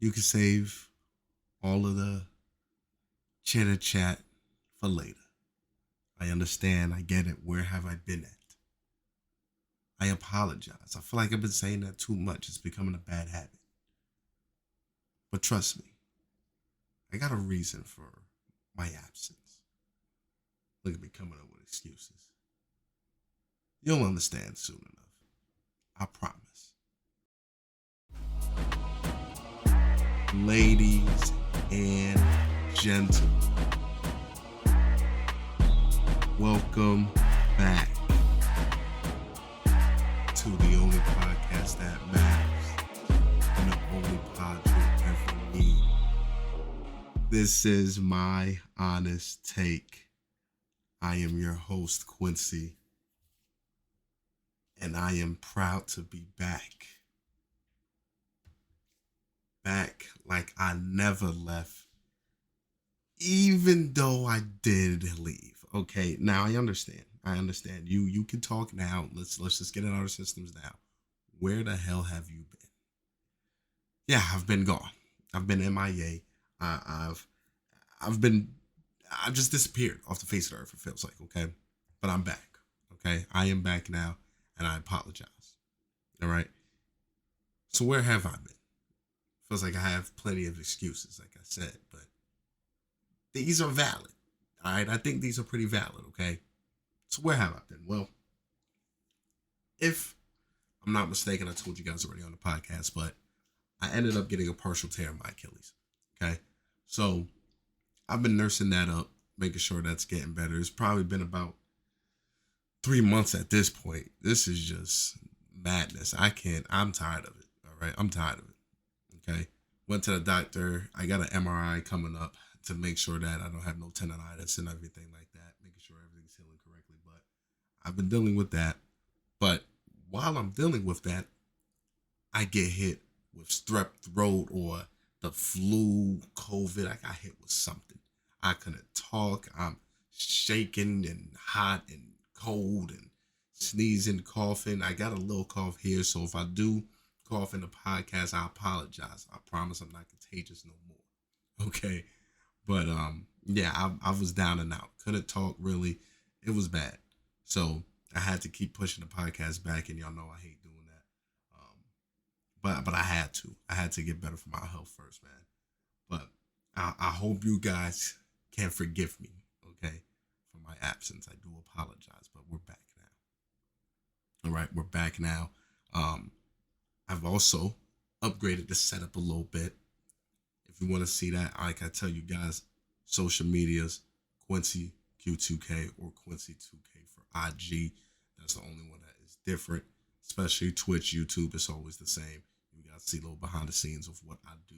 You can save all of the chitter chat for later. I understand. I get it. Where have I been at? I apologize. I feel like I've been saying that too much. It's becoming a bad habit. But trust me, I got a reason for my absence. Look at me coming up with excuses. You'll understand soon enough. I promise. Ladies and gentlemen, welcome back to the only podcast that matters and the only pod you ever need. This is my honest take. I am your host, Quincy, and I am proud to be back. Back like I never left, even though I did leave. Okay, now I understand. You can talk now. Let's just get it out of our systems now. Where the hell have you been? Yeah, I've been gone. I've been MIA. I've just disappeared off the face of the earth, it feels like, okay? But I'm back. Okay? I am back now, and I apologize. All right? So where have I been? Feels like I have plenty of excuses, like I said, but these are valid. All right, I think these are pretty valid. Okay, so where have I been? Well, if I'm not mistaken, I told you guys already on the podcast, but I ended up getting a partial tear in my Achilles. Okay, so I've been nursing that up, making sure that's getting better. It's probably been about 3 months at this point. This is just madness. I'm tired of it. All right, I'm tired of it. Okay, went to the doctor. I got an MRI coming up to make sure that I don't have no tendonitis and everything like that, making sure everything's healing correctly. But I've been dealing with that. But while I'm dealing with that, I get hit with strep throat or the flu, COVID. I got hit with something. I couldn't talk. I'm shaking and hot and cold and sneezing, coughing. I got a little cough here, so if I do cough in the podcast, I apologize. I promise I'm not contagious no more. Okay. But yeah, I was down and out. Couldn't talk really. It was bad. So I had to keep pushing the podcast back, and y'all know I hate doing that. But I had to. I had to get better for my health first, man. But I hope you guys can forgive me, okay, for my absence. I do apologize, but we're back now. All right, we're back now. I've also upgraded the setup a little bit. If you want to see that, like I tell you guys, social medias, Quincy Q2K or Quincy 2K for IG. That's the only one that is different. Especially Twitch, YouTube, it's always the same. You guys see a little behind the scenes of what I do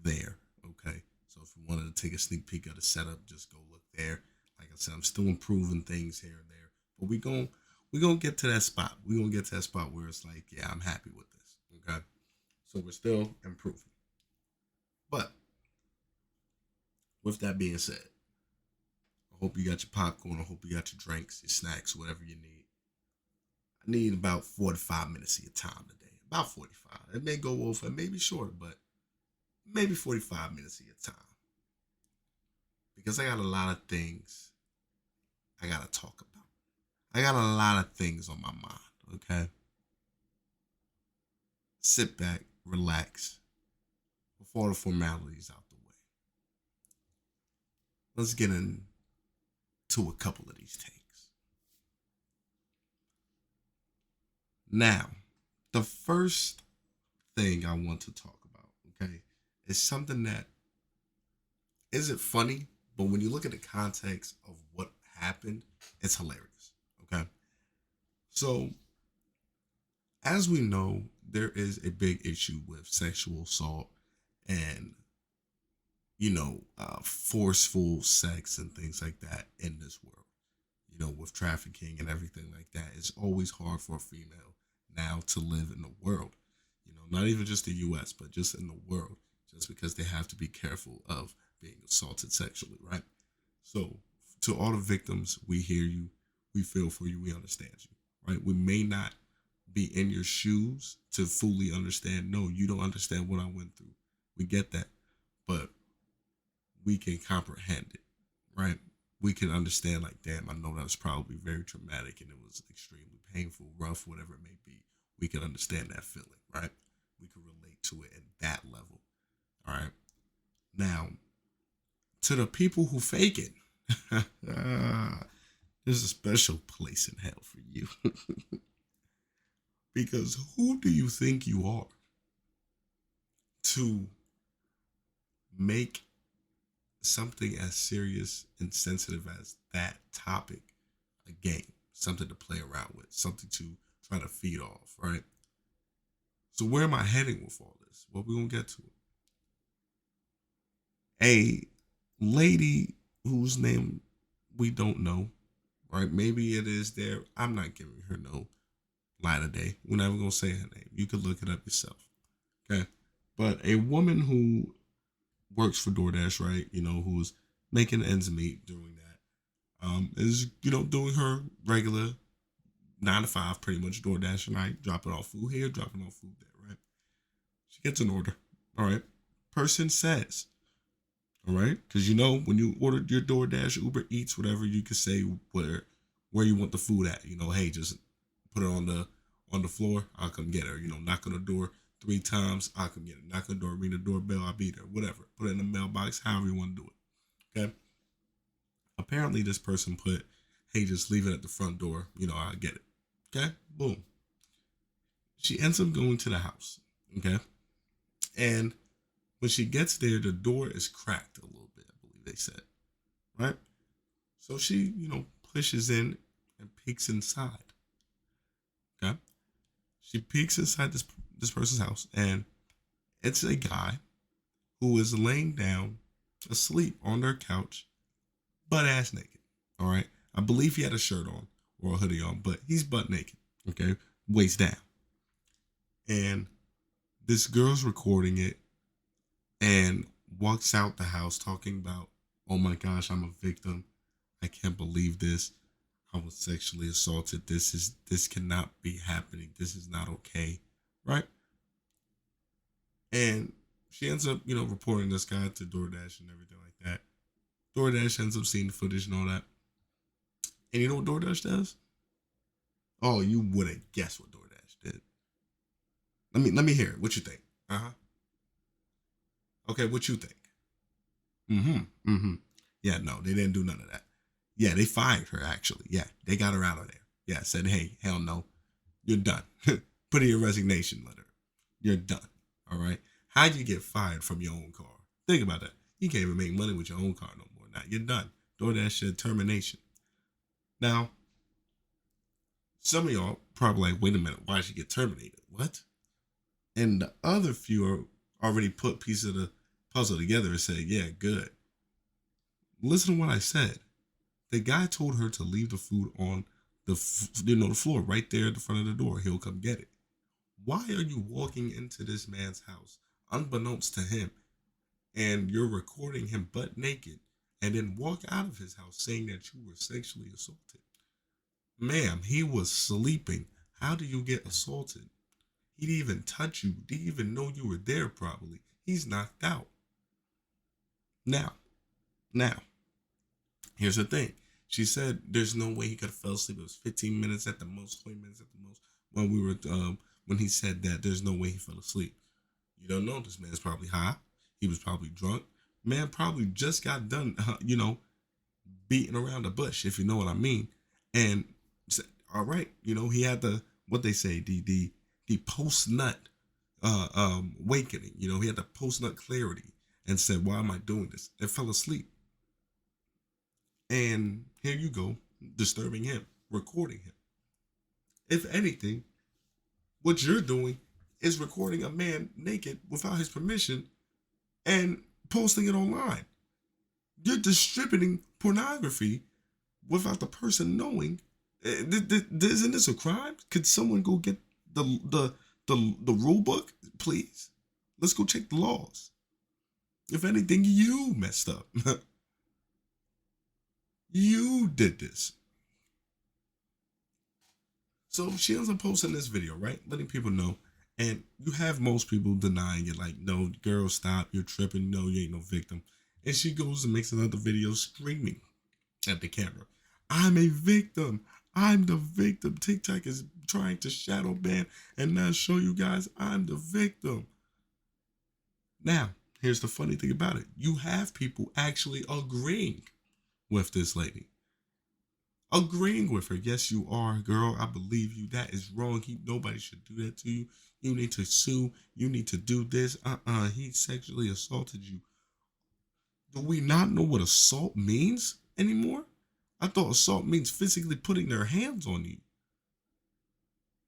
there. Okay. So if you wanted to take a sneak peek of the setup, just go look there. Like I said, I'm still improving things here and there. But we're gonna get to that spot. We're gonna get to that spot where it's like, yeah, I'm happy with this. Okay. So we're still improving. But with that being said, I hope you got your popcorn. I hope you got your drinks, your snacks, whatever you need. I need about 45 minutes of your time today. About 45. It may go over, it may be shorter, but maybe 45 minutes of your time. Because I got a lot of things I got to talk about. I got a lot of things on my mind, okay? Sit back, relax, with all the formalities out the way. Let's get into a couple of these takes. Now, the first thing I want to talk about, okay, is something that isn't funny, but when you look at the context of what happened, it's hilarious, okay? So, as we know, there is a big issue with sexual assault and forceful sex and things like that in this world. With trafficking and everything like that, it's always hard for a female now to live in the world. Not even just the U.S., but just in the world, just because they have to be careful of being assaulted sexually, right? So, to all the victims, we hear you, we feel for you, we understand you, right? We may not be in your shoes to fully understand. No, you don't understand what I went through. We get that. But we can comprehend it, right? We can understand, like, damn, I know that was probably very traumatic and it was extremely painful, rough, whatever it may be. We can understand that feeling, right? We can relate to it at that level, all right? Now, to the people who fake it, there's a special place in hell for you. Because who do you think you are to make something as serious and sensitive as that topic a game, something to play around with, something to try to feed off, right? So where am I heading with all this? Well, we're going to get to it. A lady whose name we don't know, right? Maybe it is there. I'm not giving her no light of day. We're never going to say her name. You could look it up yourself, okay? But a woman who works for DoorDash, right? Who's making ends meet doing that, is, doing her regular 9 to 5, pretty much DoorDash, right? Dropping off food here, dropping off food there, right? She gets an order, all right? Person says, all right? Because when you order your DoorDash, Uber Eats, whatever, you can say where you want the food at. Hey, just put it on the floor. I'll come get her. Knock on the door 3 times. I'll come get it. Knock on the door, ring the doorbell. I'll be there. Whatever. Put it in the mailbox. However you want to do it. Okay. Apparently, this person put, hey, just leave it at the front door. I'll get it. Okay. Boom. She ends up going to the house. Okay. And when she gets there, the door is cracked a little bit, I believe they said. Right? So she, pushes in and peeks inside. Okay? She peeks inside this person's house, and it's a guy who is laying down asleep on their couch, butt ass naked. All right? I believe he had a shirt on or a hoodie on, but he's butt naked. Okay? Waist down. And this girl's recording it and walks out the house talking about, oh my gosh, I'm a victim. I can't believe this. I was sexually assaulted. This cannot be happening. This is not okay. Right? And she ends up, reporting this guy to DoorDash and everything like that. DoorDash ends up seeing the footage and all that. And you know what DoorDash does? Oh, you wouldn't guess what DoorDash did. Let me hear it. What you think? Uh-huh. Okay, what you think? Yeah, no, they didn't do none of that. Yeah, they fired her, actually. Yeah, they got her out of there. Yeah, said, hey, hell no, you're done. Put in your resignation letter. You're done, all right? How'd you get fired from your own car? Think about that. You can't even make money with your own car no more. Now, you're done. DoorDash said termination. Now, some of y'all probably like, wait a minute, why did she get terminated? What? And the other few are already put pieces of the puzzle together and said, yeah, good. Listen to what I said. The guy told her to leave the food on the floor right there at the front of the door. He'll come get it. Why are you walking into this man's house, unbeknownst to him, and you're recording him butt naked, and then walk out of his house saying that you were sexually assaulted? Ma'am, he was sleeping. How do you get assaulted? He didn't even touch you. Didn't even know you were there probably. He's knocked out. Now, here's the thing. She said there's no way he could have fell asleep. It was 15 minutes at the most, 20 minutes at the most. When he said that there's no way he fell asleep. You don't know. This man's probably high. He was probably drunk. Man probably just got done, beating around the bush, if you know what I mean. And said, all right, he had what they say, the post nut awakening. He had the post nut clarity and said, why am I doing this? And fell asleep. And here you go, disturbing him, recording him. If anything, what you're doing is recording a man naked without his permission and posting it online. You're distributing pornography without the person knowing. Isn't this a crime? Could someone go get the rule book, please? Let's go check the laws. If anything, you messed up. You did this. So she ends up posting this video, right? Letting people know. And you have most people denying it, like, no, girl, stop, you're tripping, no, you ain't no victim. And she goes and makes another video screaming at the camera, I'm a victim. I'm the victim. TikTok is trying to shadow ban and not show you guys I'm the victim. Now, here's the funny thing about it. You have people actually agreeing with this lady. Agreeing with her. Yes, you are, girl. I believe you. That is wrong. Nobody should do that to you. You need to sue. You need to do this. He sexually assaulted you. Do we not know what assault means anymore? I thought assault means physically putting their hands on you.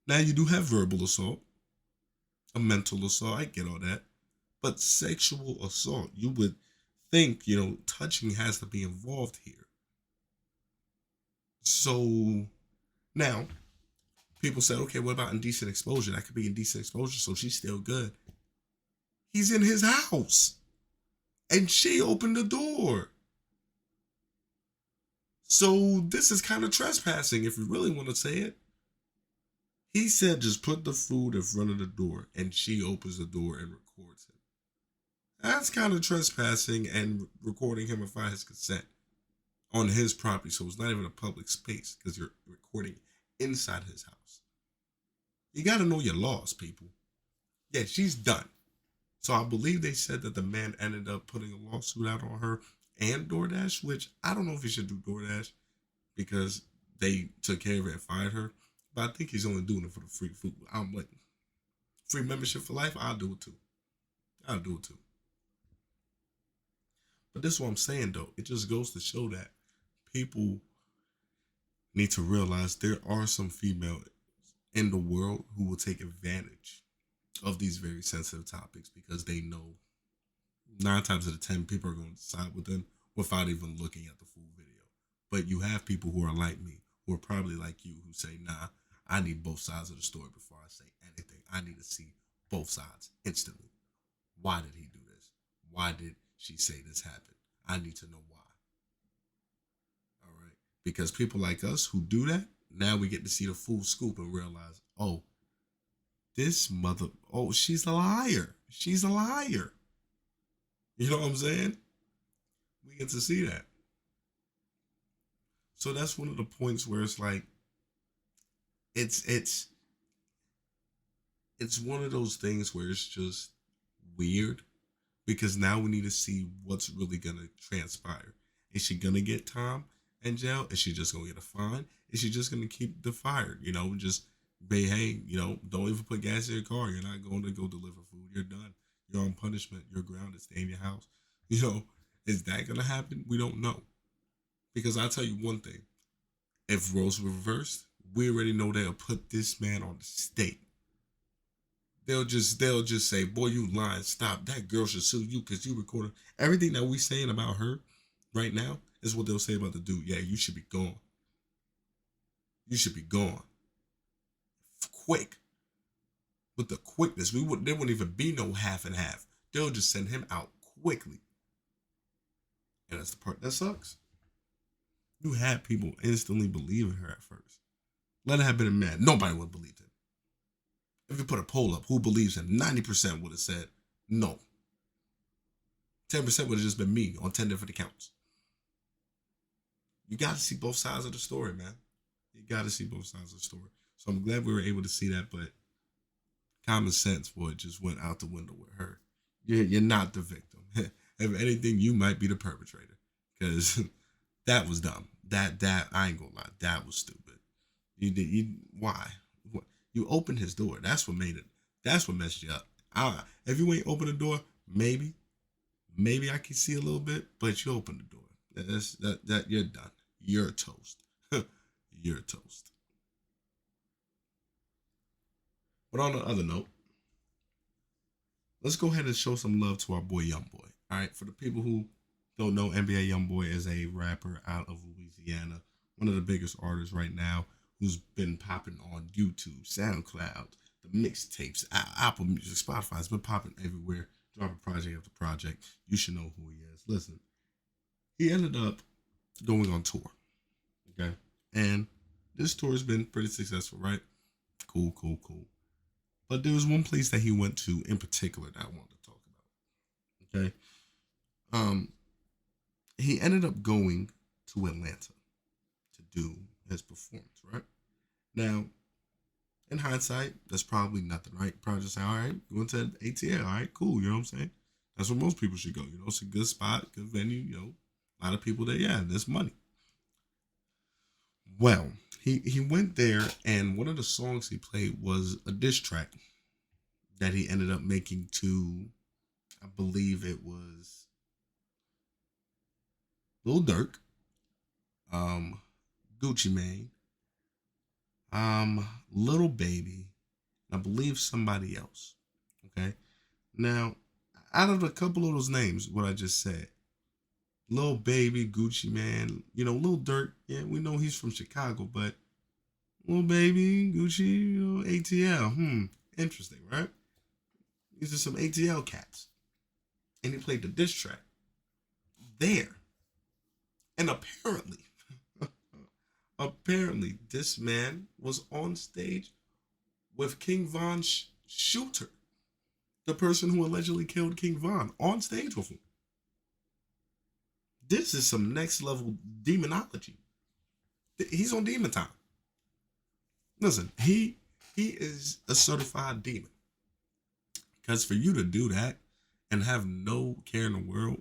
Now you do have verbal assault, a mental assault. I get all that. But sexual assault, you would think, touching has to be involved here. So now people said, okay, what about indecent exposure? That could be indecent exposure, so she's still good. He's in his house and she opened the door. So this is kind of trespassing if you really want to say it. He said just put the food in front of the door and she opens the door and records him. That's kind of trespassing and recording him without his consent on his property. So it's not even a public space because you're recording inside his house. You got to know your laws, people. Yeah, she's done. So I believe they said that the man ended up putting a lawsuit out on her and DoorDash, which I don't know if he should do DoorDash because they took care of it and fired her. But I think he's only doing it for the free food. I'm like, free membership for life? I'll do it too. But this is what I'm saying, though. It just goes to show that people need to realize there are some females in the world who will take advantage of these very sensitive topics because they know 9 times out of 10 people are going to side with them without even looking at the full video. But you have people who are like me, who are probably like you, who say, nah, I need both sides of the story before I say anything. I need to see both sides instantly. Why did he do this? Why did she say this happened? I need to know why. All right. Because people like us who do that, now we get to see the full scoop and realize, oh, she's a liar. She's a liar. You know what I'm saying? We get to see that. So that's one of the points where it's like, it's one of those things where it's just weird because now we need to see what's really gonna transpire. Is she gonna get time in jail? Is she just gonna get a fine? Is she just gonna keep the fired? Just be, hey, don't even put gas in your car. You're not going to go deliver food. You're done. You're on punishment. You're grounded. Stay in your house. Is that gonna happen? We don't know. Because I'll tell you one thing. If roles were reversed, we already know they'll put this man on the stake. They'll just say, boy, you lying. Stop. That girl should sue you because you recorded. Everything that we saying about her right now is what they'll say about the dude. Yeah, you should be gone. You should be gone. Quick. With the quickness, there wouldn't even be no half and half. They'll just send him out quickly. And that's the part that sucks. You had people instantly believing her at first. Let it have been a man. Nobody would believe him. If you put a poll up, who believes him? 90% would have said no. 10% would have just been me on 10 different accounts. You got to see both sides of the story, man. You got to see both sides of the story. So I'm glad we were able to see that, but common sense, boy, just went out the window with her. You're not the victim. If anything, you might be the perpetrator. Because that was dumb. That I ain't gonna lie. That was stupid. Why? You opened his door. That's what made it. That's what messed you up. If you ain't open the door, maybe I can see a little bit, but you open the door. That you're done. You're toast. You're toast. But on the other note, let's go ahead and show some love to our boy YoungBoy. All right, for the people who don't know, NBA YoungBoy is a rapper out of Louisiana, one of the biggest artists right now, who's been popping on YouTube, SoundCloud, the mixtapes, Apple Music, Spotify's been popping everywhere, dropping project after project. You should know who he is. Listen, he ended up going on tour, okay? And this tour has been pretty successful, right? Cool. But there was one place that he went to in particular that I wanted to talk about. Okay. Um, he ended up going to Atlanta to do his performance, right? Now, in hindsight, that's probably nothing, right? Probably just say, all right, going to ATL, all right, cool, you know what I'm saying? That's where most people should go. You know, it's a good spot, good venue, a lot of people there, yeah, there's money. Well, he went there, and one of the songs he played was a diss track that he ended up making to, I believe it was Lil Durk, um, Gucci Mane, Little Baby, and I believe somebody else. Okay. Now, out of a couple of those names, what I just said, Lil Baby, Gucci Man, Lil Durk, yeah, we know he's from Chicago, but Lil Baby, Gucci, ATL, interesting, right? These are some ATL cats. And he played the diss track there. And apparently, this man was on stage with King Von's shooter, the person who allegedly killed King Von, on stage with him. This is some next level demonology. He's on demon time. Listen, he is a certified demon. Because for you to do that and have no care in the world,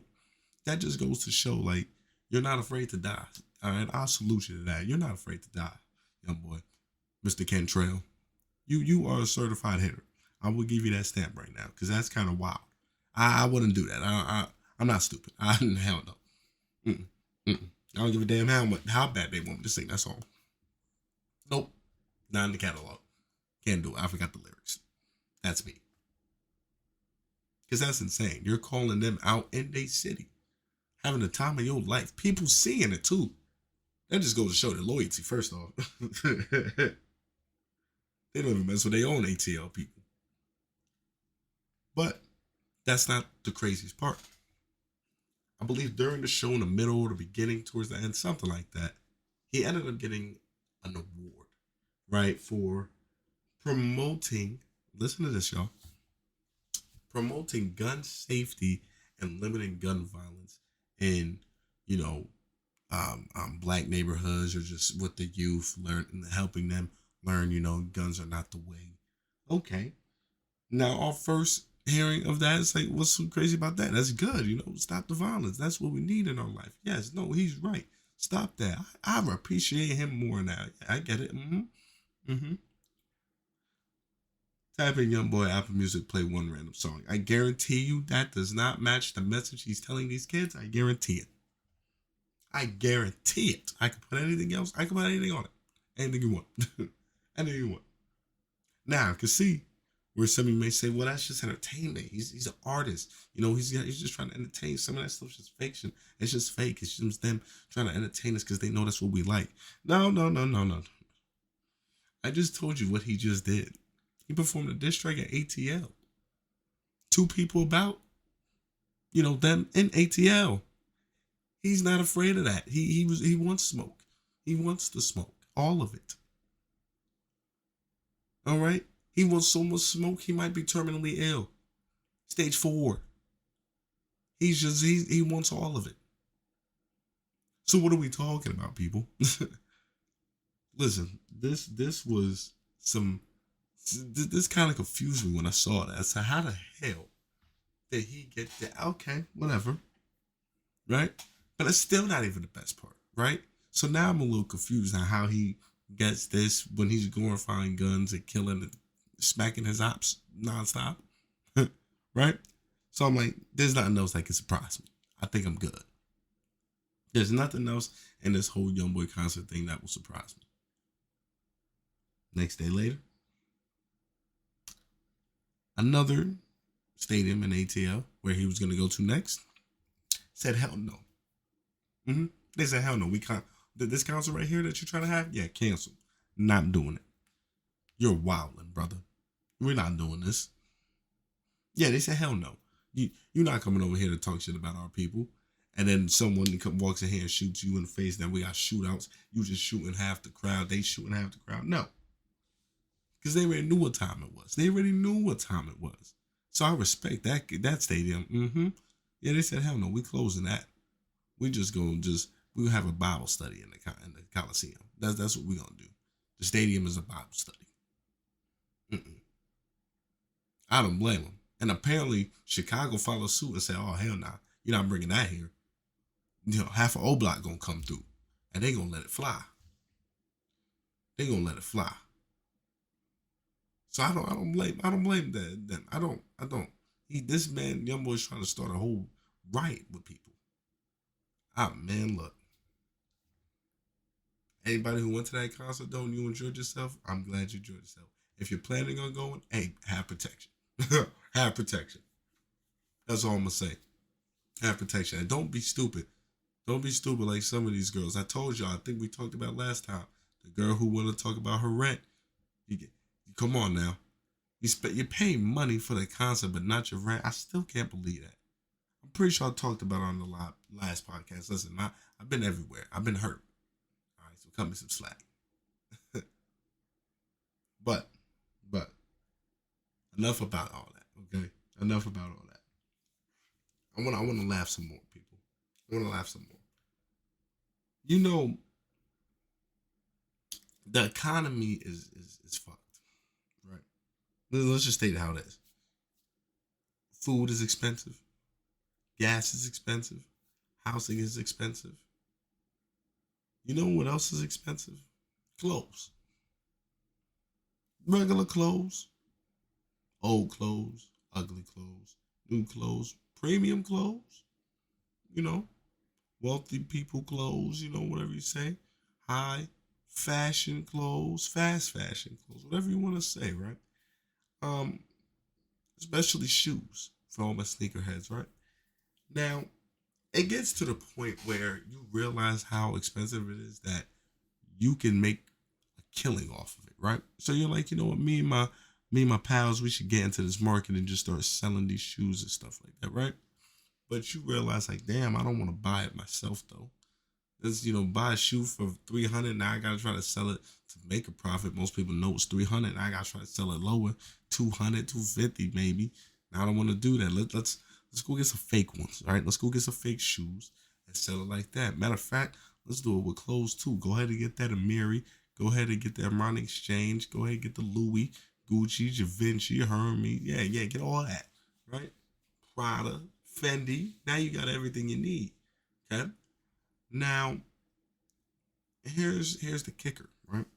that just goes to show, like, you're not afraid to die. All right, I'll salute you to that. You're not afraid to die, young boy. Mr. Cantrell. You are a certified hitter. I will give you that stamp right now, because that's kind of wild. I wouldn't do that. I'm not stupid. Hell no. I don't give a damn how bad they want me to sing. That's all. Nope. Not in the catalog. Can't do it. I forgot the lyrics. That's me. Because that's insane. You're calling them out in their city. Having the time of your life. People seeing it too. That just goes to show their loyalty, first off. They don't even mess with their own ATL people. But that's not the craziest part. I believe during the show, in the middle or the beginning, towards the end, something like that, he ended up getting an award, right, for promoting, listen to this, y'all, promoting gun safety and limiting gun violence in, black neighborhoods, or just with the youth, helping them learn, guns are not the way. Okay. Now, our first hearing of that, it's like, what's so crazy about that? That's good, stop the violence. That's what we need in our life. Yes, no, he's right. Stop that. I appreciate him more now. I get it. Type in YoungBoy Apple Music, play one random song. I guarantee you that does not match the message he's telling these kids. I guarantee it. I guarantee it. I could put anything else. I could put anything on it. Anything you want. Anything you want. Now, I can see where some of you may say, well, that's just entertainment. He's an artist. He's just trying to entertain. Some of that stuff's just fiction. It's just fake. It's just them trying to entertain us because they know that's what we like. No. I just told you what he just did. He performed a diss track at ATL. Two people about, them in ATL. He's not afraid of that. He wants smoke. He wants the smoke. All of it. All right? He wants so much smoke, he might be terminally ill. Stage 4. He wants all of it. So what are we talking about, people? Listen, this was this kind of confused me when I saw that. So how the hell did he get that? Okay, whatever. Right? But it's still not even the best part, right? So now I'm a little confused on how he gets this when he's glorifying guns and killing and smacking his ops nonstop. Right? So I'm like, there's nothing else that can surprise me. I think I'm good. There's nothing else in this whole YoungBoy concert thing that will surprise me. Next day later, another stadium in ATL where he was going to go to next said, hell no. They said, hell no. We can't. This concert right here that you're trying to have, yeah, cancel. Not doing it. You're wilding, brother. We're not doing this. Yeah, they said, hell no. You're not coming over here to talk shit about our people. And then someone walks in here and shoots you in the face. Then we got shootouts. You just shooting half the crowd. They shooting half the crowd. No. because they already knew what time it was. They already knew what time it was. So I respect that stadium. Yeah, they said, hell no, we closing that. We just we gonna have a Bible study in the Coliseum. That's what we gonna do. The stadium is a Bible study. I don't blame them. And apparently Chicago followed suit and said, "Oh hell nah, you're not bringing that here. Half of O Block gonna come through, and they gonna let it fly. They gonna let it fly." So I don't blame that. I don't. This man, YoungBoy's trying to start a whole riot with people. Ah man, look. Anybody who went to that concert though and you enjoyed yourself, I'm glad you enjoyed yourself. If you're planning on going, hey, have protection. Have protection. That's all I'm gonna say. Have protection. And don't be stupid. Don't be stupid like some of these girls. I told y'all, I think we talked about last time. The girl who wanted to talk about her rent. Come on now. You're paying money for the concert, but not your rent. I still can't believe that. I'm pretty sure I talked about it on the last podcast. Listen, I've been everywhere. I've been hurt. All right, so cut me some slack. but enough about all that. Okay, enough about all that. I want to laugh some more, people. I want to laugh some more. You know, the economy is fucked, right? Let's just state how it is. Food is expensive. Gas is expensive. Housing is expensive. You know what else is expensive? Clothes. Regular clothes. Old clothes. Ugly clothes. New clothes. Premium clothes. You know. Wealthy people clothes. You know, whatever you say. High fashion clothes. Fast fashion clothes. Whatever you want to say, right? Especially shoes for all my sneakerheads, right? Now, it gets to the point where you realize how expensive it is that you can make a killing off of it, right? So you're like, you know what, me and my pals, we should get into this market and just start selling these shoes and stuff like that, right? But you realize, like, damn, I don't want to buy it myself though. This, buy a shoe for $300. Now I gotta try to sell it to make a profit. Most people know it's $300. Now I gotta try to sell it lower, $200, $250 maybe. Now I don't want to do that. Let's go get some fake ones. All right, let's go get some fake shoes and sell it like that. Matter of fact, let's do it with clothes too. Go ahead and get that Amiri. Go ahead and get that Armani Exchange. Go ahead and get the Louis, Gucci, Givenchy, Hermes. Yeah, get all that. Right? Prada, Fendi. Now you got everything you need. Okay. Now, here's the kicker, right?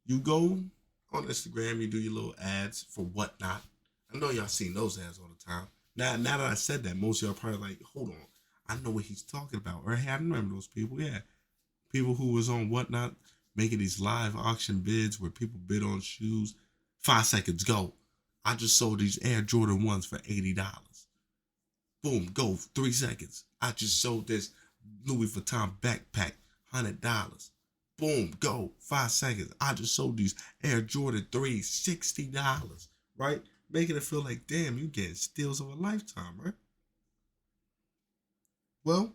You go on Instagram, you do your little ads for whatnot. I know y'all seen those ads all the time. Now that I said that, most of y'all probably like, hold on, I know what he's talking about. Or hey, I remember those people, yeah. People who was on whatnot, making these live auction bids where people bid on shoes. 5 seconds, go. I just sold these Air Jordan 1s for $80. Boom, go, 3 seconds. I just sold this Louis Vuitton backpack, $100. Boom, go, 5 seconds. I just sold these Air Jordan 3s, $60. Right? Making it feel like, damn, you getting steals of a lifetime, right? Well,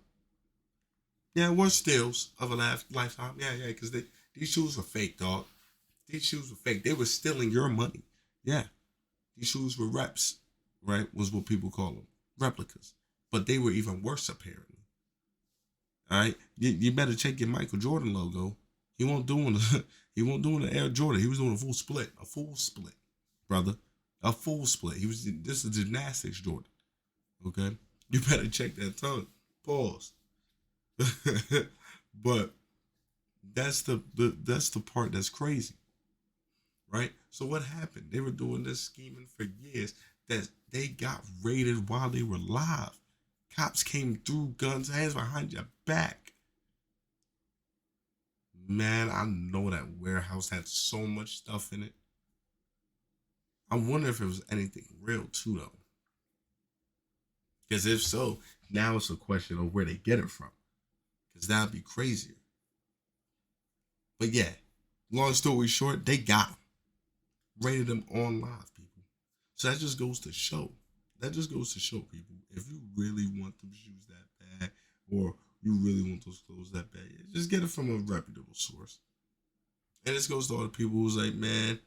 yeah, it was steals of a lifetime. Yeah, because these shoes were fake, dog. These shoes were fake. They were stealing your money. Yeah, these shoes were reps, right? Was what people call them, replicas. But they were even worse, apparently. All right, you better check your Michael Jordan logo. He won't doing the Air Jordan. He was doing a full split, brother, a full split. This is gymnastics Jordan. Okay, you better check that tongue. Pause. But that's the part that's crazy, right? So what happened? They were doing this scheming for years. That they got raided while they were live. Cops came through, guns, hands behind your back. Man, I know that warehouse had so much stuff in it. I wonder if it was anything real too, though. Because if so, now it's a question of where they get it from. Because that'd be crazier. But yeah, long story short, they got them. Rated them on live, people. So that just goes to show. People, if you really want them shoes that bad, or you really want those clothes that bad, just get it from a reputable source. And this goes to all the people who's like, man,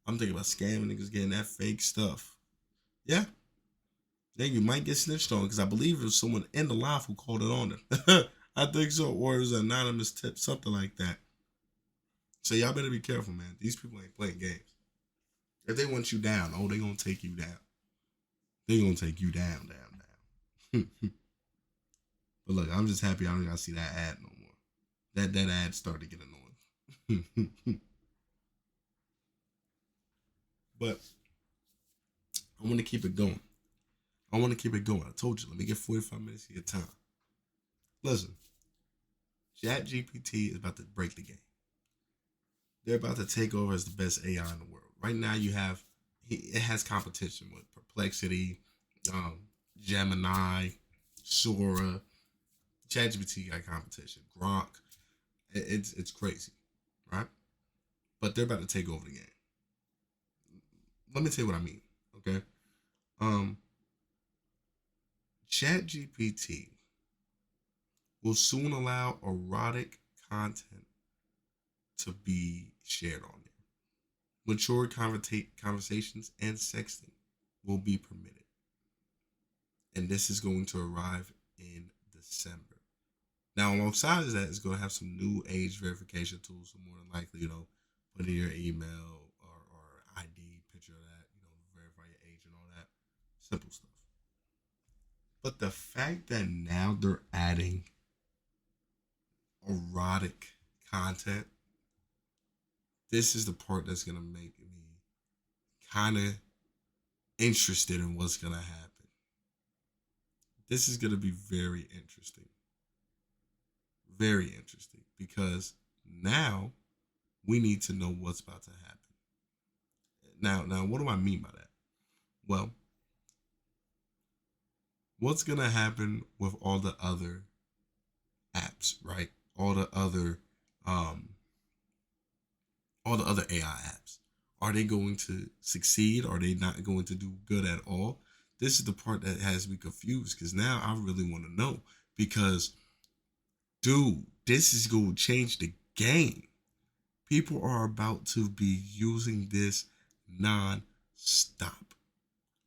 I'm thinking about scamming niggas getting that fake stuff. Yeah. Then you might get snitched on because I believe there's someone in the live who called it on it. I think so. Or it was an anonymous tip, something like that. So y'all better be careful, man. These people ain't playing games. If they want you down, oh, they gonna take you down. They gonna take you down, down. But look, I'm just happy I don't gotta see that ad no more. That ad started to get annoying. But I want to keep it going. I told you, let me get 45 minutes of your time. Listen, ChatGPT is about to break the game. They're about to take over as the best AI in the world. Right now, it has competition with Perplexity, Gemini, Sora. ChatGPT got competition. Grok. It's crazy, right? But they're about to take over the game. Let me tell you what I mean, okay? ChatGPT will soon allow erotic content to be shared on there. Mature conversations and sexting will be permitted. And this is going to arrive in December. Now, alongside of that, it's going to have some new age verification tools. So more than likely, put in your email or ID, picture of that, verify your age and all that. Simple stuff. But the fact that now they're adding erotic content, this is the part that's going to make me kind of interested in what's going to happen. This is going to be very interesting. Very interesting, because now we need to know what's about to happen. Now, what do I mean by that? Well, what's going to happen with all the other apps, right? All the other AI apps. Are they going to succeed? Are they not going to do good at all? This is the part that has me confused, because now I really want to know, because dude, this is going to change the game. People are about to be using this non-stop.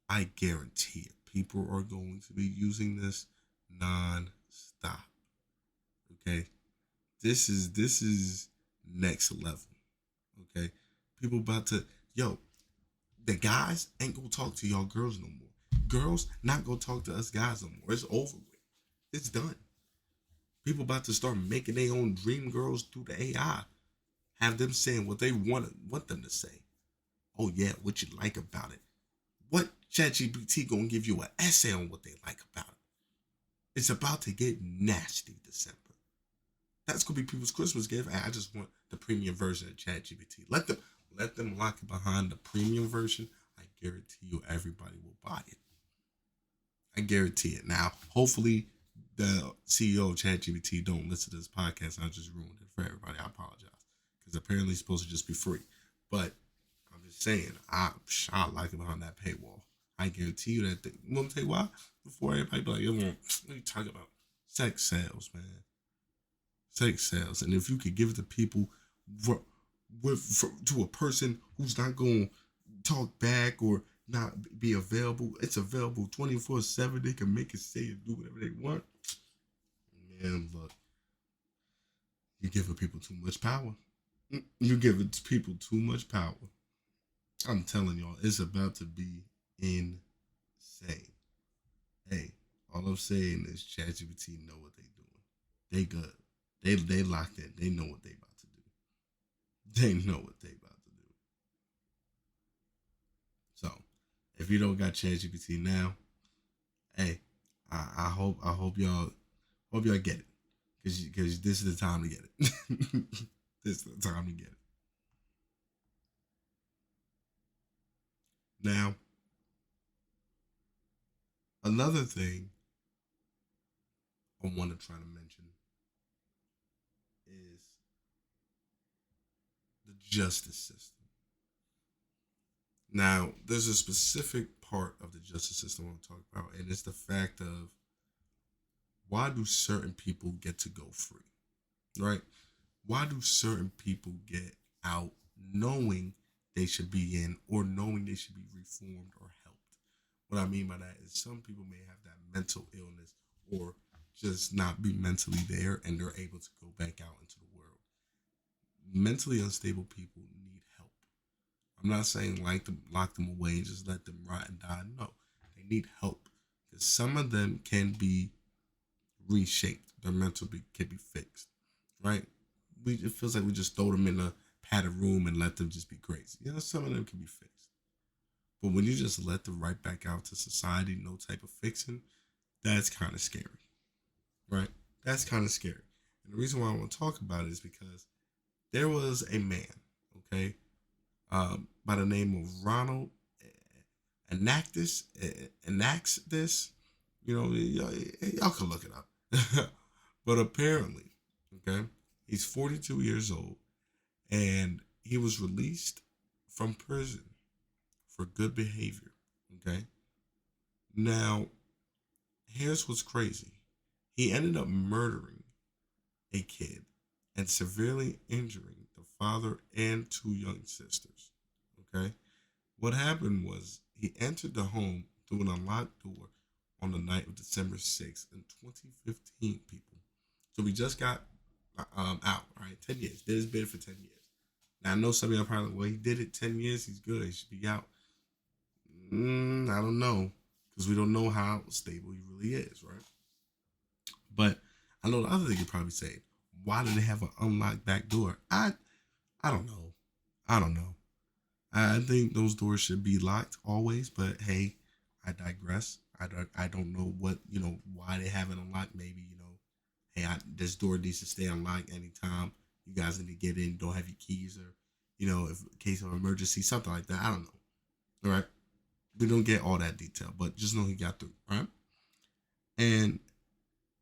I guarantee it. People are going to be using this non-stop. Okay? This is next level. Okay? People about to, the guys ain't going to talk to y'all girls no more. Girls not going to talk to us guys no more. It's over with. It's done. People about to start making their own dream girls through the AI. Have them saying what they want them to say. Oh yeah, what you like about it. What ChatGPT gonna give you an essay on what they like about it. It's about to get nasty December. That's gonna be people's Christmas gift. I just want the premium version of ChatGPT. Let them lock it behind the premium version. I guarantee you everybody will buy it. I guarantee it. Now, hopefully the CEO of ChatGPT don't listen to this podcast. I just ruined it for everybody. I apologize, because apparently it's supposed to just be free. But I'm just saying, I like it behind that paywall. I guarantee you that. You want me to tell you why? Before everybody be like, what are you talking about? Sex sales, man. Sex sales. And if you could give it to people, to a person who's not going to talk back or not be available, it's available 24/7. They can make it, say, and do whatever they want. Man, look, you're giving people too much power. You're giving people too much power. I'm telling y'all, it's about to be insane. Hey, all I'm saying is ChatGPT know what they doing. They good. They locked in. They know what they about to do. They know what they about to do. So, if you don't got ChatGPT now, hey, I hope y'all get it, because this is the time to get it. This is the time to get it. Now, another thing I want to try to mention is the justice system. Now, there's a specific part of the justice system I want to talk about, and it's the fact of, why do certain people get to go free, right? Why do certain people get out knowing they should be in, or knowing they should be reformed or helped. What I mean by that is some people may have that mental illness or just not be mentally there and they're able to go back out into the world. Mentally unstable people need help. I'm not saying lock them away and just let them rot and die. No, they need help because some of them can be reshaped. Their can be fixed, right? It feels like we just throw them in a padded room and let them just be crazy. Some of them can be fixed, but when you just let them right back out to society, no type of fixing, that's kind of scary, right? That's kind of scary. And the reason why I want to talk about it is because there was a man, okay, by the name of Ronald enacts this. Y'all can look it up. But apparently, okay, he's 42 years old, and he was released from prison for good behavior. Okay, now here's what's crazy: he ended up murdering a kid and severely injuring the father and two young sisters. Okay, what happened was he entered the home through an unlocked door on the night of December 6th in 2015, people. So we just got out, right? 10 years. Did his bid for 10 years. Now, I know some of y'all probably, well, he did it 10 years. He's good. He should be out. I don't know. Because we don't know how stable he really is, right? But I know the other thing you probably say, why do they have an unlocked back door? I don't know. I don't know. I think those doors should be locked always, but hey, I digress. I don't know why they have it unlocked. Maybe, hey, this door needs to stay unlocked anytime you guys need to get in, don't have your keys, or, if in case of emergency, something like that. I don't know. All right. We don't get all that detail, but just know he got through, right? And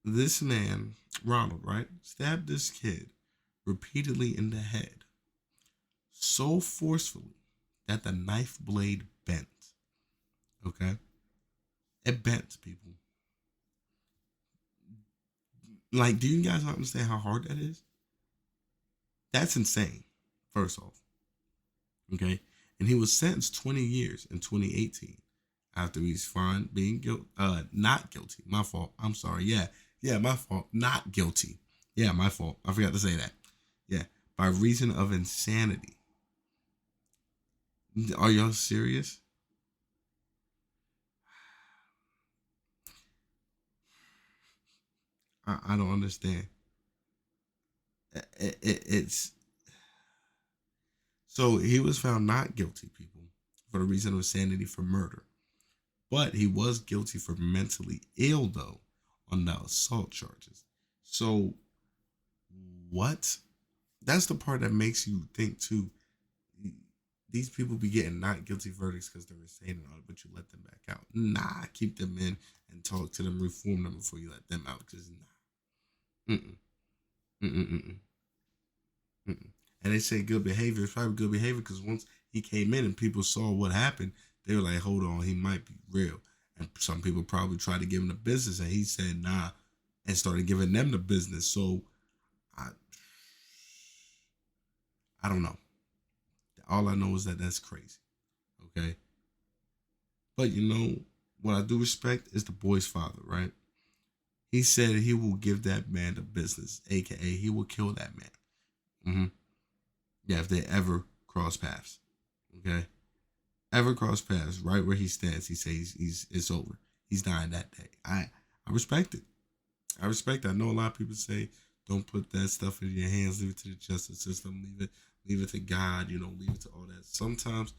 this man, Ronald, right, stabbed this kid repeatedly in the head so forcefully that the knife blade bent. Okay? It bent, people. Like, do you guys not understand how hard that is? That's insane, first off. Okay? And he was sentenced 20 years in 2018 after he's found being not guilty. My fault. I'm sorry. Yeah, my fault. Not guilty. Yeah, my fault. I forgot to say that. Yeah, by reason of insanity. Are y'all serious? I don't understand. It's so he was found not guilty, people, for the reason of insanity for murder, but he was guilty for mentally ill though on the assault charges. So what? That's the part that makes you think too. These people be getting not guilty verdicts because they're insane and all, but you let them back out. Nah, keep them in and talk to them, reform them before you let them out. Because nah, mm-mm, mm-mm, mm-mm, mm-mm. And they say good behavior. It's probably good behavior because once he came in and people saw what happened, they were like, "Hold on, he might be real." And some people probably tried to give him the business, and he said, "Nah," and started giving them the business. So I, I don't know. All I know is that that's crazy. Okay. But what I do respect is the boy's father, right? He said he will give that man the business, aka he will kill that man. Mm-hmm. Yeah, if they ever cross paths, okay, ever cross paths, right where he stands, he says he's it's over. He's dying that day. I respect it. I respect it. I know a lot of people say don't put that stuff in your hands. Leave it to the justice system. Leave it to God. Leave it to all that. Sometimes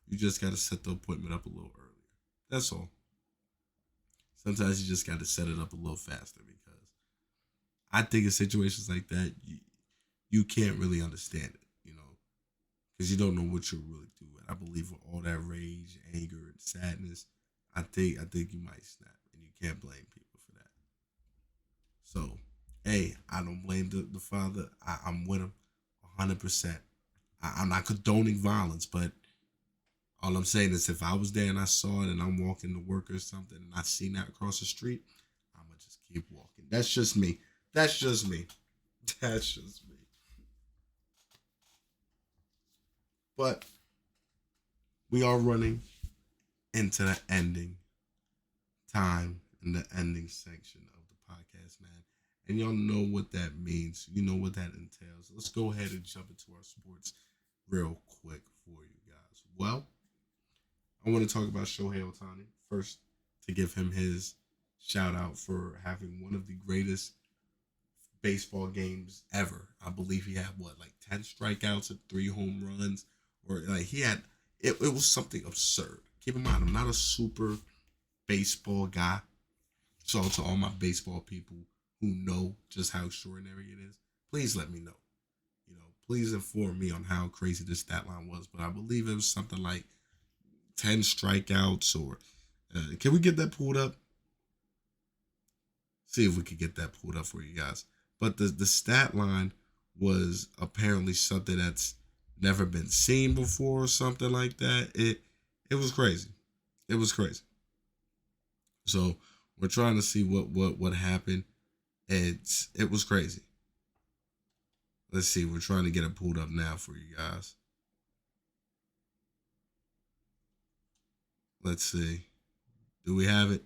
you just got to set the appointment up a little earlier. That's all. Sometimes you just got to set it up a little faster because I think in situations like that, you can't really understand it, because you don't know what you'll really do. And I believe with all that rage, anger, and sadness, I think you might snap, and you can't blame people for that. So, hey, I don't blame the father. I'm with him 100%. I'm not condoning violence, but all I'm saying is if I was there and I saw it and I'm walking to work or something and I seen that across the street, I'm going to just keep walking. That's just me. That's just me. That's just me. But we are running into the ending time in the ending section of the podcast, man. And y'all know what that means. You know what that entails. Let's go ahead and jump into our sports real quick for you guys. Well, I want to talk about Shohei Ohtani first to give him his shout out for having one of the greatest baseball games ever. I believe he had like 10 strikeouts and 3 home runs, or like he had it was something absurd. Keep in mind, I'm not a super baseball guy. So to all my baseball people who know just how extraordinary it is, please let me know. Please inform me on how crazy this stat line was. But I believe it was something like 10 strikeouts, or can we get that pulled up? See if we could get that pulled up for you guys. But the stat line was apparently something that's never been seen before, or something like that. It was crazy. It was crazy. So we're trying to see what happened. It was crazy. Let's see. We're trying to get it pulled up now for you guys. Let's see. Do we have it?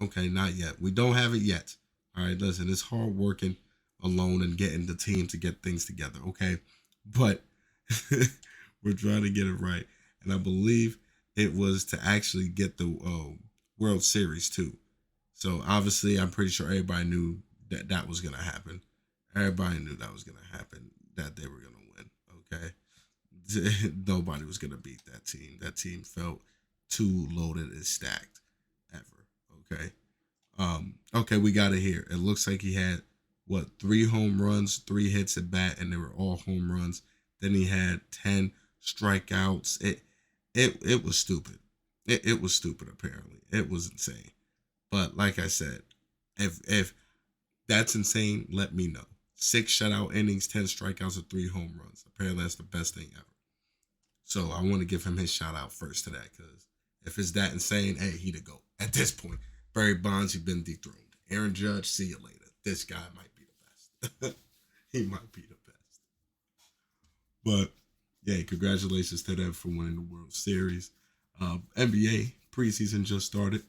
Okay, not yet. We don't have it yet. All right, listen, it's hard working alone and getting the team to get things together, okay? But we're trying to get it right. And I believe it was to actually get the World Series, too. So, obviously, I'm pretty sure everybody knew that was going to happen. Everybody knew that was going to happen, that they were going to win, okay? Nobody was going to beat that team. That team felt too loaded and stacked ever. Okay. Okay, we got it here. It looks like he had 3 home runs, 3 hits at bat, and they were all home runs. Then he had 10 strikeouts. It was stupid. It was stupid, apparently. It was insane. But like I said, if that's insane, let me know. 6 shutout innings, 10 strikeouts, and 3 home runs. Apparently that's the best thing ever. So I want to give him his shout out first to that, because if it's that insane, hey, he the GOAT. At this point, Barry Bonds, you've been dethroned. Aaron Judge, see you later. This guy might be the best. He might be the best. But, yeah, congratulations to them for winning the World Series. NBA preseason just started.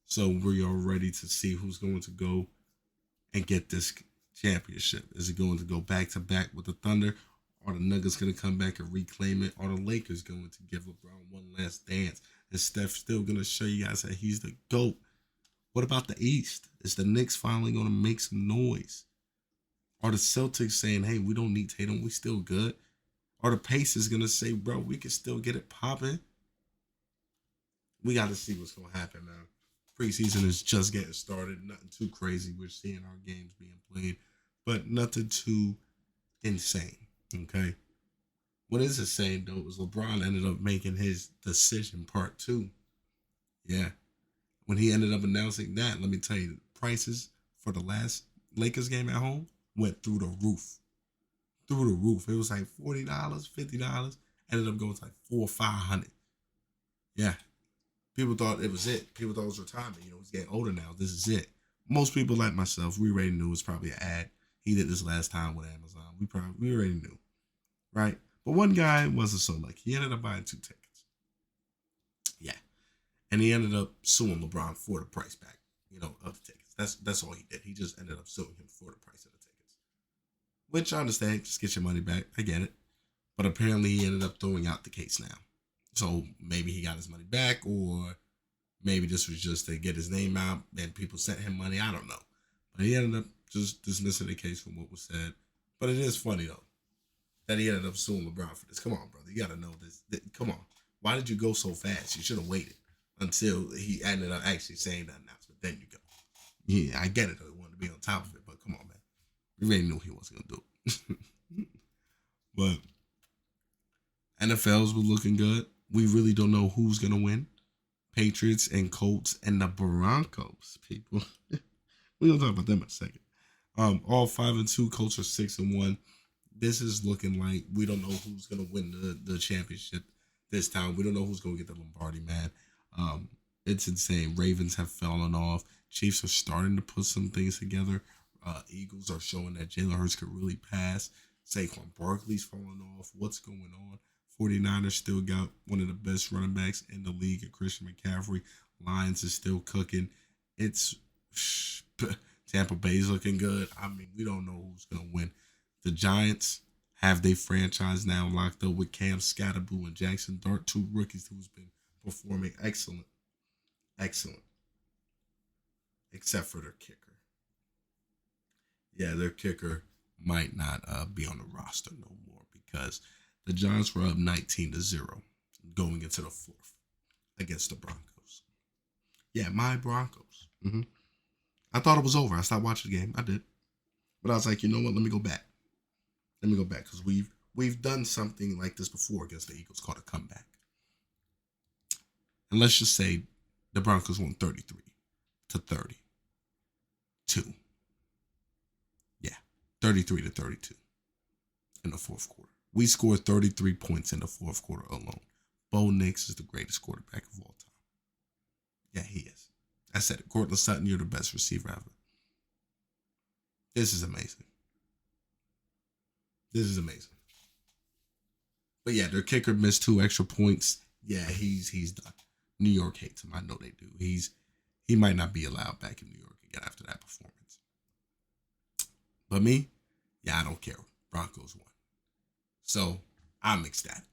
So we are ready to see who's going to go and get this championship. Is it going to go back-to-back with the Thunder? Are the Nuggets going to come back and reclaim it? Are the Lakers going to give LeBron one last dance? Is Steph still going to show you guys that he's the GOAT? What about the East? Is the Knicks finally going to make some noise? Are the Celtics saying, hey, we don't need Tatum, we still good? Are the Pacers going to say, bro, we can still get it popping? We got to see what's going to happen, man. Preseason is just getting started. Nothing too crazy. We're seeing our games being played, but nothing too insane, okay? What is insane, though, is LeBron ended up making his decision part 2. Yeah. When he ended up announcing that, let me tell you, prices for the last Lakers game at home went through the roof. Through the roof. It was like $40, $50. Ended up going to like $400 or $500. Yeah. People thought it was it. People thought it was retirement. He's getting older now. This is it. Most people like myself, we already knew it was probably an ad. He did this last time with Amazon. We already knew. Right? But one guy wasn't so lucky. He ended up buying 2 tickets. Yeah. And he ended up suing LeBron for the price back, of the tickets. That's all he did. He just ended up suing him for the price of the tickets. Which I understand. Just get your money back. I get it. But apparently he ended up throwing out the case now. So maybe he got his money back, or maybe this was just to get his name out and people sent him money. I don't know. But he ended up just dismissing the case from what was said. But it is funny, though, that he ended up suing LeBron for this. Come on, brother. You got to know this. Come on. Why did you go so fast? You should have waited until he ended up actually saying that announcement. Then you go. Yeah, I get it, though. He wanted to be on top of it. But come on, man. We already knew he wasn't going to do it. But NFLs were looking good. We really don't know who's going to win. Patriots and Colts and the Broncos, people. We're going to talk about them in a second. All 5-2. Colts are 6-1. This is looking like we don't know who's going to win the championship this time. We don't know who's going to get the Lombardi, man. It's insane. Ravens have fallen off. Chiefs are starting to put some things together. Eagles are showing that Jalen Hurts could really pass. Saquon Barkley's falling off. What's going on? 49ers still got one of the best running backs in the league, at Christian McCaffrey. Lions is still cooking. It's Tampa Bay's looking good. I mean, we don't know who's going to win. The Giants have their franchise now locked up with Cam Scatterboo and Jackson Dart, two rookies who's been performing excellent. Excellent. Except for their kicker. Yeah, their kicker might not be on the roster no more because the Giants were up 19-0 going into the fourth against the Broncos. Yeah, my Broncos. I thought it was over. I stopped watching the game. I did. But I was like, you know what? Let me go back. Because we've done something like this before against the Eagles called a comeback. And let's just say the Broncos won 33-32. Yeah, 33-32 in the fourth quarter. We scored 33 points in the fourth quarter alone. Bo Nix is the greatest quarterback of all time. Yeah, he is. I said it. Courtland Sutton, you're the best receiver ever. This is amazing. But yeah, their kicker missed 2 extra points. Yeah, he's done. New York hates him. I know they do. He might not be allowed back in New York again after that performance. But me, yeah, I don't care. Broncos won. So I'm ecstatic.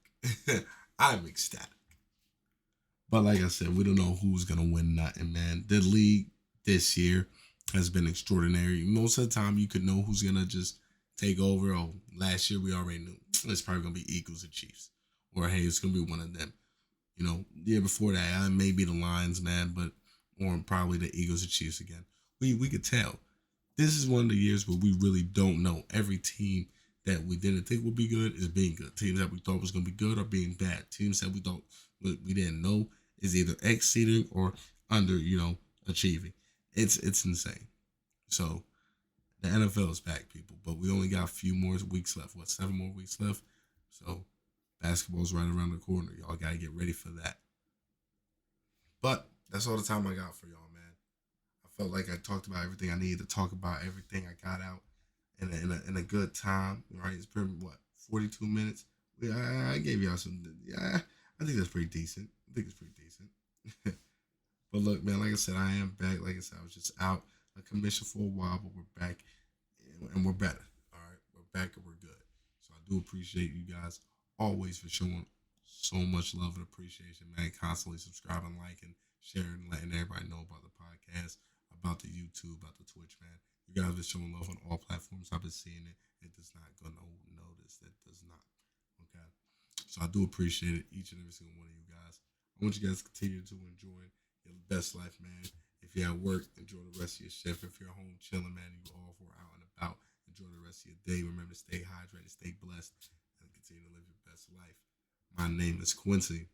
But like I said, we don't know who's going to win nothing, man. The league this year has been extraordinary. Most of the time, you could know who's going to just take over. Oh, last year we already knew. It's probably going to be Eagles or Chiefs. Or, hey, it's going to be one of them. You know, the year before that, it may be the Lions, man, or probably the Eagles or Chiefs again. We could tell. This is one of the years where we really don't know. Every team that we didn't think would be good is being good. Teams that we thought was going to be good are being bad. Teams that we didn't know is either exceeding or under, achieving. It's insane. So the NFL is back, people, but we only got a few more weeks left. 7 more weeks left? So basketball's right around the corner. Y'all got to get ready for that. But that's all the time I got for y'all, man. I felt like I talked about everything I needed to talk about, everything I got out in a good time. Right? It's pretty, 42 minutes? I gave y'all some, I think that's pretty decent. But look, man, like I said, I am back. Like I said, I was just out of commission for a while, but we're back and we're better. All right, we're back and we're good. So I do appreciate you guys always for showing so much love and appreciation, man. Constantly subscribing, liking, sharing, letting everybody know about the podcast, about the YouTube, about the Twitch, man. You guys have been showing love on all platforms. I've been seeing it. It does not go notice. It does not. Okay. So I do appreciate it, each and every single one of you guys. I want you guys to continue to enjoy your best life, man. If you're at work, enjoy the rest of your shift. If you're home chilling, man, you off or out and about, enjoy the rest of your day. Remember to stay hydrated, stay blessed, and continue to live your best life. My name is Quincy.